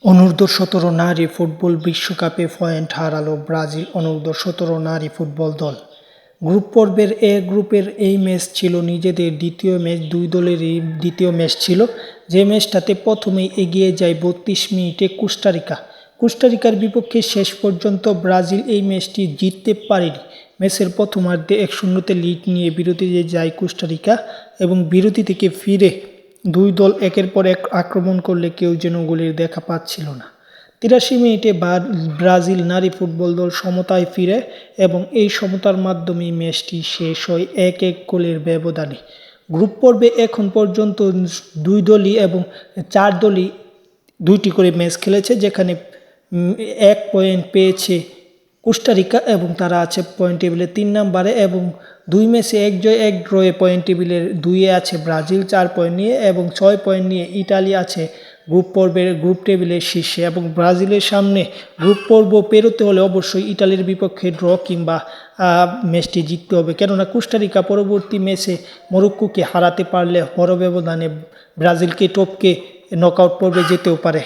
অনূর্ধ্ব-১৭ নারী ফুটবল বিশ্বকাপে পয়েন্ট হারালো ব্রাজিল অনূর্ধ্ব-১৭ নারী ফুটবল দল। গ্রুপ পর্বের গ্রুপের এই ম্যাচ ছিল নিজেদের দ্বিতীয় ম্যাচ, দুই দলেরই দ্বিতীয় ম্যাচ ছিল, যে ম্যাচটাতে প্রথমেই এগিয়ে যায় ৩২ মিনিটে কোস্টারিকার বিপক্ষে। শেষ পর্যন্ত ব্রাজিল এই ম্যাচটি জিততে পারেনি। ম্যাচের প্রথমার্ধে ১-০ লিড নিয়ে বিরতিতে যায় কোস্টারিকা এবং বিরতি থেকে ফিরে দুই দল একের পর এক আক্রমণ করলে কেউ যেন গোলের দেখা পাচ্ছিল না। ৮৩ মিনিটে ব্রাজিল নারী ফুটবল দল সমতায় ফিরে এবং এই সমতার মাধ্যমেই ম্যাচটি শেষ হয় ১-১ গোলের ব্যবধানে। গ্রুপ পর্বে এখন পর্যন্ত দুই দলই এবং ৪ দলই ২টি করে ম্যাচ খেলেছে, যেখানে ১ পয়েন্ট পেয়েছে কোস্টারিকা এবং তারা আছে পয়েন্ট টেবিলের ৩ নম্বরে, এবং ২ ম্যাচে ১ জয় ১ ড্রয়ে পয়েন্ট টেবিলের ২-এ আছে ব্রাজিল ৪ পয়েন্ট নিয়ে, এবং ৬ পয়েন্ট নিয়ে ইতালি আছে গ্রুপ টেবিলের শীর্ষে। এবং ব্রাজিলের সামনে গ্রুপ পর্ব পেরোতে হলে অবশ্যই ইতালির বিপক্ষে ড্র কিংবা ম্যাচটি জিততে হবে, কেননা কোস্টারিকা পরবর্তী ম্যাচে মরক্কোকে হারাতে পারলে বড় ব্যবধানে ব্রাজিলকে টপকে নকআউট পর্বে যেতেও পারে।